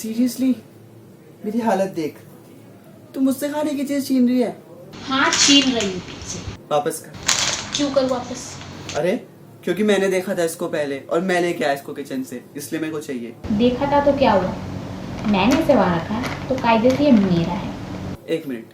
Seriously मेरी हालत देख, तू मुझसे खाने की चीज छीन रही है। हाँ छीन रही हूँ तुझसे। वापस कर। क्यों करूँ वापस? अरे क्योंकि मैंने देखा था इसको पहले और मैंने किया इसको किचन से, इसलिए मेरे को चाहिए। देखा था तो क्या हुआ? मैंने इसे वहां रखा है तो कायदे से ये मेरा है। एक मिनट,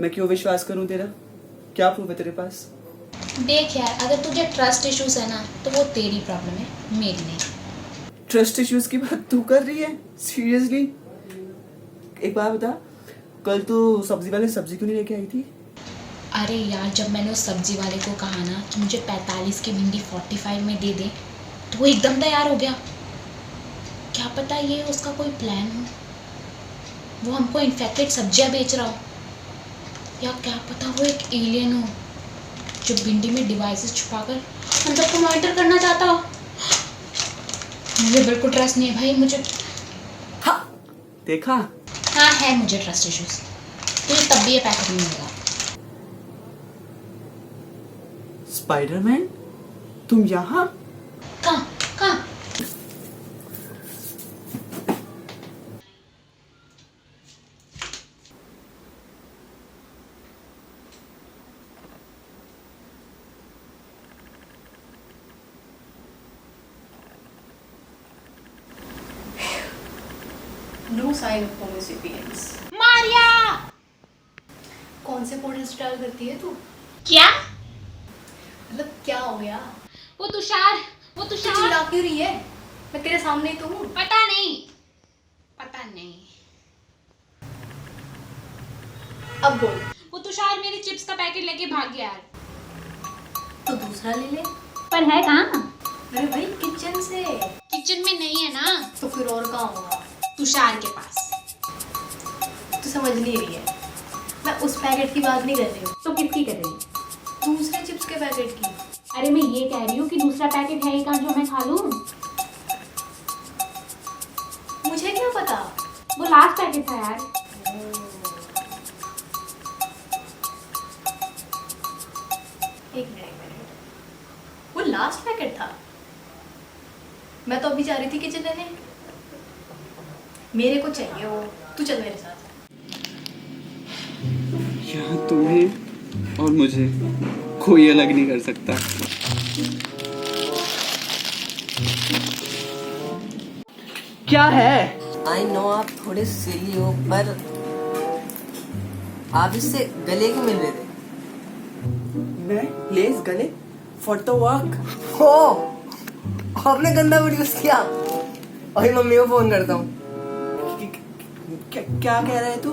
मैं क्यों विश्वास करूं तेरा? क्या प्रूफ है तेरे पास? देख यार, अगर तुझे ट्रस्ट इश्यूज है ना तो वो तेरी प्रॉब्लम है, मेरी नहीं। ट्रस्ट इश्यूज की बात तू कर रही है? सीरियसली? एक बात बता, कल तू सब्जी वाले सब्जी क्यों नहीं लेके आई थी? अरे यार, जब मैंने उस सब्जी वाले को कहा ना कि मुझे 45 की भिंडी 45 में दे दे तो वो एकदम तैयार हो गया। क्या पता ये उसका कोई प्लान हो, वो हमको इन्फेक्टेड सब्जियां बेच रहा हो, या क्या पता वो एक एलियन हो जो भिंडी में डिवाइसेस छुपाकर अंदर को मॉनिटर करना चाहता हो। मुझे बिल्कुल ट्रस्ट नहीं है भाई, मुझे। हाँ देखा? हाँ है मुझे ट्रस्ट इश्यूज, तुझे तब भी ये पैकेट नहीं मिलेगा। स्पाइडरमैन तुम यहाँ? कहाँ कहाँ? No sign of homo sapiens. Maria! कौन से पोर्टल इंस्टॉल करती है तू? क्या? मतलब क्या हो गया? वो तुषार तू चिल्ला क्यों रही है? मैं तेरे सामने ही तो हूँ। पता नहीं, पता नहीं। अब बोल। वो तुषार मेरी चिप्स का पैकेट लेके भाग गया यार। तो दूसरा ले ले। पर है कहाँ? अरे भाई किचन से। किचन में नहीं है ना। तो फिर और कहाँ होगा? तुषार के पास। तू समझ नहीं रही है, मैं उस पैकेट की बात नहीं कर रही हूँ। तो किसकी कर रही? दूसरे चिप्स के पैकेट की। अरे मैं ये कह रही हूँ कि दूसरा पैकेट है ही कहाँ जो मैं खा लूँ। मुझे क्या पता? वो लास्ट पैकेट था यार। एक मिनट, वो लास्ट पैकेट था? मैं तो अभी जा रही थी किचन लेने। मेरे को चाहिए वो, तू चल मेरे साथ। यहाँ तुम्हें और मुझे कोई अलग नहीं कर सकता। क्या है? आई नो आप थोड़े सिली हो, पर आप इससे गले क्यों मिल रहे थे? मैं लेस गले फॉर द वर्क। हो, आपने गंदा वर्ड यूज किया। अभी मम्मी को फोन करता हूँ। क्या कह रहा है तू?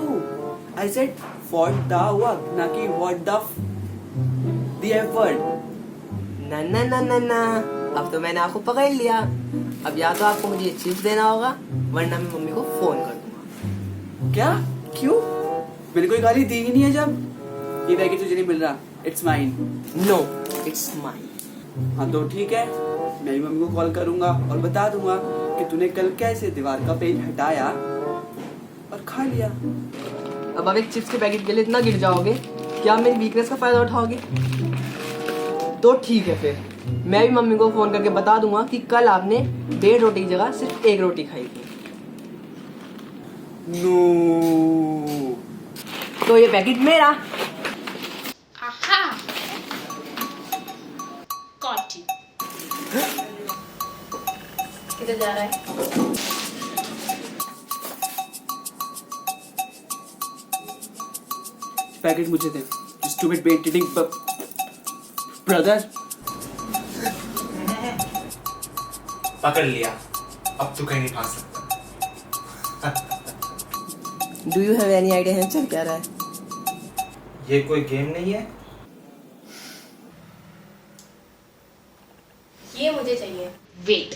I said for the work, ना कि व्हाट द एफ वर्ड। ना ना ना ना ना, अब तो मैंने आपको पकड़ लिया। अब या तो आपको मुझे चिप्स देना होगा, वरना मैं मम्मी को फोन कर दूंगा। क्या? क्यों? मैंने कोई गाली दी ही नहीं है। जब ये पैकेट तुझे नहीं मिल रहा, it's mine. No, it's mine. हाँ तो ठीक है, मैं भी मम्मी को कॉल करूंगा और बता दूंगा कि तूने कल कैसे दीवार का पेज हटाया और खा लिया। अब आप एक चिप्स के पैकेट के लिए इतना गिर जाओगे, क्या आप मेरी वीकनेस का फायदा उठाओगे? तो ठीक है, फिर मैं भी मम्मी को फोन करके बता दूंगा कि कल आपने 1.5 रोटी की जगह सिर्फ 1 रोटी खाई थी। नो, तो ये पैकेट मेरा। आहा, गॉट इट। किधर जा रहा है? पैकेट मुझे दे, स्टूपिड बेट ईटिंग ब्रदर। पकड़ लिया, अब तू कहीं नहीं भाग सकता। Do you have any idea चल क्या रहा है? ये कोई गेम नहीं है। ये मुझे चाहिए। वेट,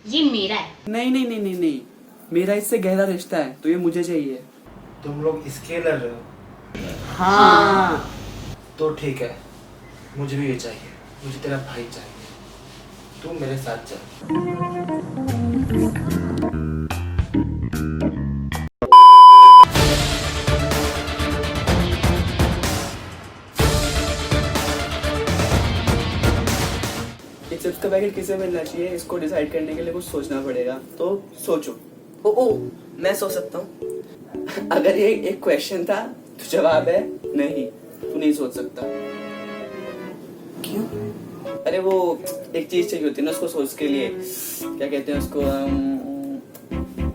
ये मेरा है। नहीं नहीं नहीं नहीं नहीं, मेरा इससे गहरा रिश्ता है, तो ये मुझे चाहिए। तुम लोग इसके लड़ रहे हो? हाँ। तो ठीक है, मुझे भी ये चाहिए। मुझे तेरा भाई चाहिए, तू मेरे साथ चल। ये चिप्स का पैकेट किसे मिलना चाहिए, इसको डिसाइड करने के लिए कुछ सोचना पड़ेगा। तो सोचो। ओ मैं सोच सकता हूँ। अगर ये एक क्वेश्चन था तो जवाब है नहीं, तू नहीं सोच सकता। क्यों? अरे वो एक चीज चाहिए होती है ना उसको सोच के लिए, क्या कहते हैं उसको,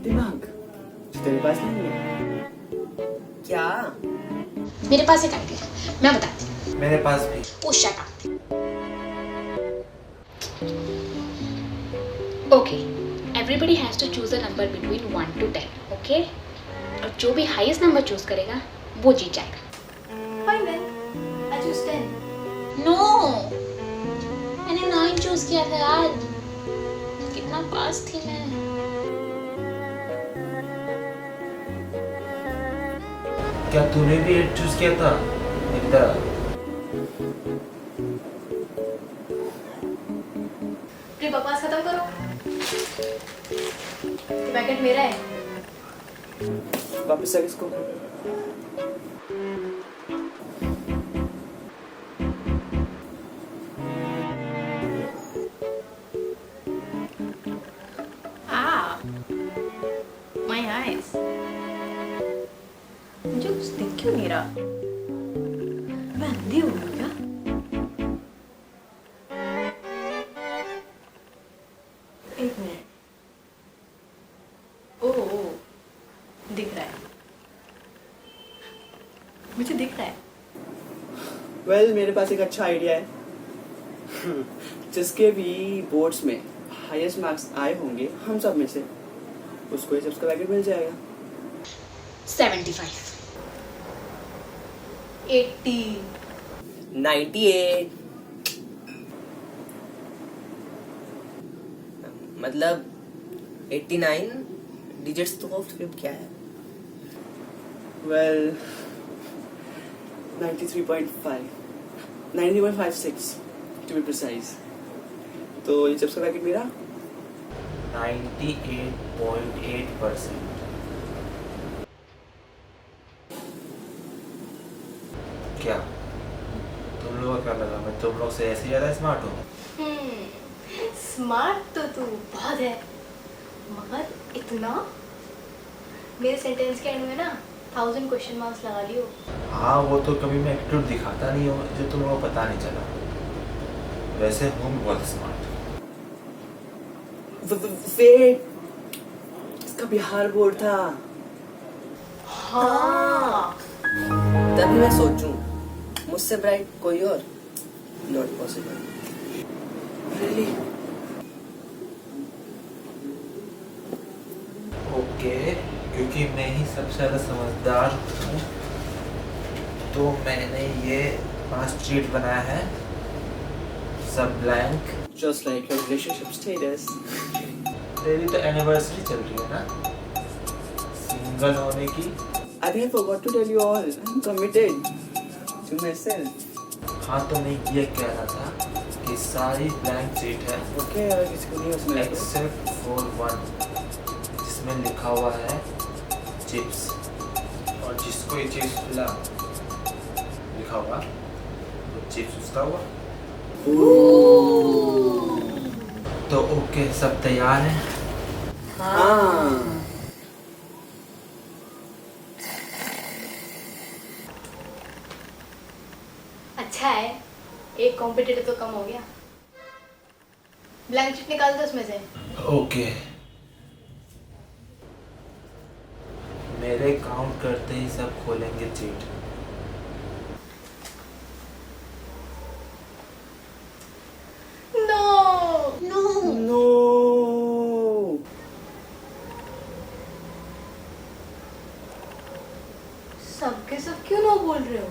दिमाग। तेरे पास नहीं है क्या? मेरे पास एक आइडिया है, मैं बताती हूँ। मेरे पास भी। Oh shut up. Okay, everybody has to choose a number between 1 to 10, okay? और जो भी हाईएस्ट नंबर चूज करेगा वो जीत जाएगा। Fine then, I choose 10। No, मैंने 9 चूज किया था यार, कितना पास थी मैं। क्या तूने भी 8 चूज किया था? इधर अपनी बकवास खत्म करो। ये पैकेट मेरा है। वापस से इसको। My eyes. मुझे कुछ दिख क्यों नहीं रहा? मैं अंधी हूँ क्या? एक मिनट। ओह, दिख रहा है। मुझे दिख रहा है। वेल, मेरे पास एक अच्छा आइडिया है। जिसके भी बोर्ड्स में हाईएस्ट मार्क्स आए होंगे हम सब में से, उसको ये चिप्स का पैकेट मिल जाएगा। 75। 80। 98। मतलब 89 डिजिट्स तो फिर क्या है? Well 93.5 90.56 to be precise. तो ये चिप्स का पैकेट मेरा। 98.8%। क्या तुम लोगों को क्या लगा मैं तुम लोग से ऐसे ज्यादा स्मार्ट हूँ? स्मार्ट तो तू बहुत है, मगर इतना? मेरे सेंटेंस के एंड में ना 1000 क्वेश्चन मार्क्स लगा लियो। हाँ वो तो कभी मैं एटीट्यूड दिखाता नहीं हूँ जो तुम लोगों को पता नहीं चला। वैसे हूँ बहुत स्मार्ट। वेट, इसका बिहार बोर्ड था। हाँ। तभी मैं सोचूं मुझसे ब्राइट कोई और, नॉट पॉसिबल। रियली? ओके, क्योंकि मैं ही सबसे ज़्यादा समझदार हूँ तो मैंने ये 5 चीट बनाया है, सब blank. Just like your relationship status. तेरी तो एनिवर्सरी चल रही है ना सिंगल होने की। I think I forgot to tell you all. I'm committed to myself. हाँ तो मैं ये कह रहा था कि सारी ब्लैंक चीट है Okay, अगर किसी को नहीं उसमें एक्सेप्ट फॉर वन जिसमें लिखा हुआ है चिप्स, और जिसको ये चिप्स मिला लिखा हुआ वो चिप्स उसका हुआ। तो ओके, सब तैयार है? हाँ। अच्छा है, एक कॉम्पिटिटर तो कम हो गया। ब्लैंक शीट निकाल दो उसमें से। ओके, मेरे काउंट करते ही सब खोलेंगे चीट। No. सबके सब क्यों नो बोल रहे हो?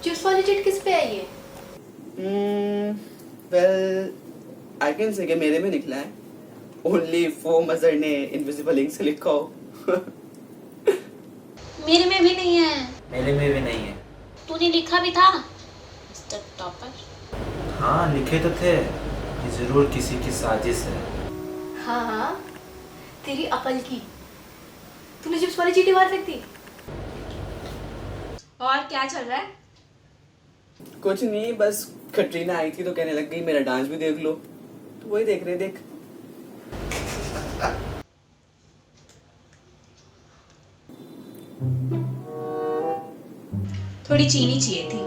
चिप्स वाली चिट किस पे आई है? Well, I can say कि मेरे में निकला है। Only for मजर ने इनविजिबल इंक से लिखा हो। मेरे में भी नहीं है। मेरे में भी नहीं है। तूने लिखा भी था मिस्टर टॉपर। हाँ लिखे तो थे कि जरूर किसी की साजिश है। हाँ हाँ, तेरी अकल की। तूने चिप्स वाली चीटी मार सकती। और क्या चल रहा है? कुछ नहीं, बस कटरीना आई थी तो कहने लग गई मेरा डांस भी देख लो, तो वही देख रहे। देख थोड़ी चीनी चाहिए थी।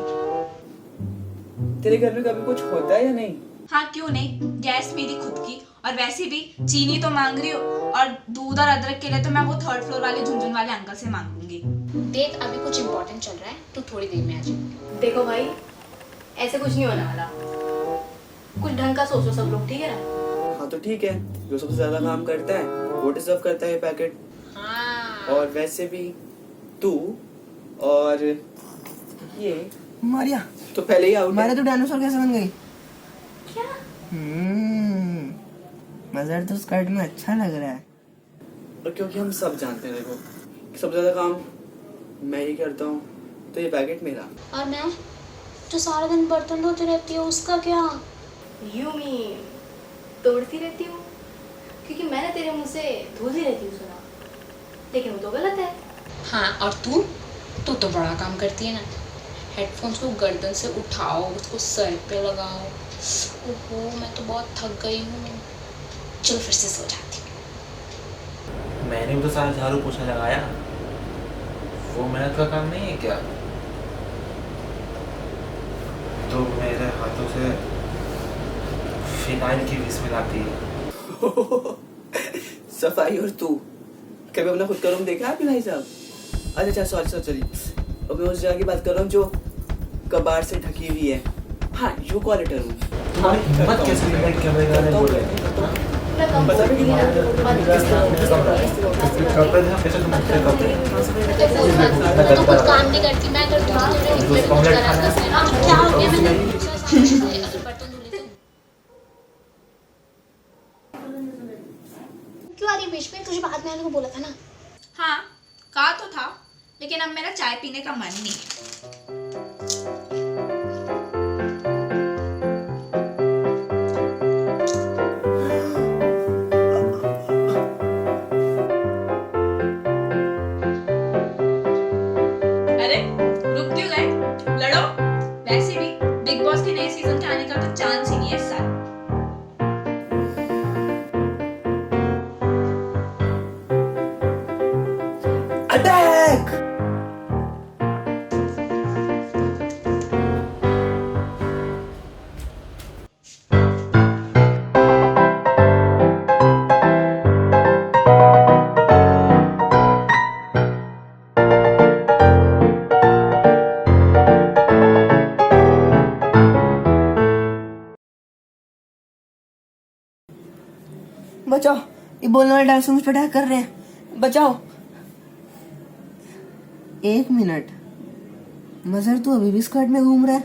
तेरे घर में कभी कुछ होता है या नहीं? हाँ क्यों नहीं, गैस मेरी खुद की, और वैसे भी चीनी तो मांग रही हो, और दूध और अदरक के लिए तो मैं वो 3rd फ्लोर वाले झुनझुन वाले अंकल से मांगूंगी। देख अभी कुछ इम्पोर्टेंट चल रहा है, तू थोड़ी देर में आ जा। देखो भाई, ऐसे कुछ नहीं होने वाला, कुछ ढंग का सोचो सब लोग, ठीक है ना? हाँ तो ठीक है, जो सबसे ज्यादा काम करता है वो डिजर्व करता है ये पैकेट। हाँ। और वैसे भी तू और ये मारिया, तो पहले ही आउट मारिया तू डायनासोर कैसे बन गई? क्या? मजर तो स्कर्ट में अच्छा लग रहा है। और क्योंकि हम सब जानते हैं देखो कि सबसे ज्यादा काम मैं ही करता हूँ, तो ये पैकेट मेरा। और मैं जो सारा दिन बर्तन धोती रहती हूँ उसका क्या? यू मीन तोड़ती रहती हूँ? क्योंकि मैंने तेरे मुंह से धुलती रहती हूँ सुना, लेकिन वो तो गलत है। हाँ और तू तो बड़ा काम करती है ना, हेडफोन्स को गर्दन से उठाओ, उसको सर पे लगाओ। ओहो मैं तो बहुत थक गई हूँ, चलो फिर से सो जाती हूँ। मैंने भी तो सारा झाड़ू पोछा लगाया, वो मेहनत का काम नहीं है क्या? तो मेरे हाथों से फिनाइल की विस्मेल आती है। सफाई और तू कभी अपना खुद का रूम देखा है आपके भाई साहब? अच्छा सॉरी, अब मैं उस जगह की बात कर रहा हूँ जो कबाड़ से ढकी हुई है। हाँ you call it a room. तुम्हारी हिम्मत कैसे हुई भाई कैमरे वाले बोले? मैं कम बता भी नहीं करती हूँ, बात करते थे कैसे तुम मुझसे करते? मैं तो कुछ काम नहीं करती, मैं करती हूँ तो मेरे उसमें भी कुछ करा करते हैं। अब क्या हो गया, मैंने दूसरा सामान अगर बर्तन धुले तो क्यों आ रही है बीच में? तुझे बाद में आने को बोला था ना। हाँ कहा तो था, लेकिन अब मेरा चाय पीने का मन नहीं है। अरे रुक क्यों गए? लड़ो। वैसे भी बिग बॉस के नए सीजन के आने का तो चांस ही नहीं है इस साल। अटैक! बचाओ, ये बोलने वाले डायनासोर मुझ पर अटैक कर रहे हैं, बचाओ। 1 मिनट, मजर तू अभी भी स्कर्ट में घूम रहा है?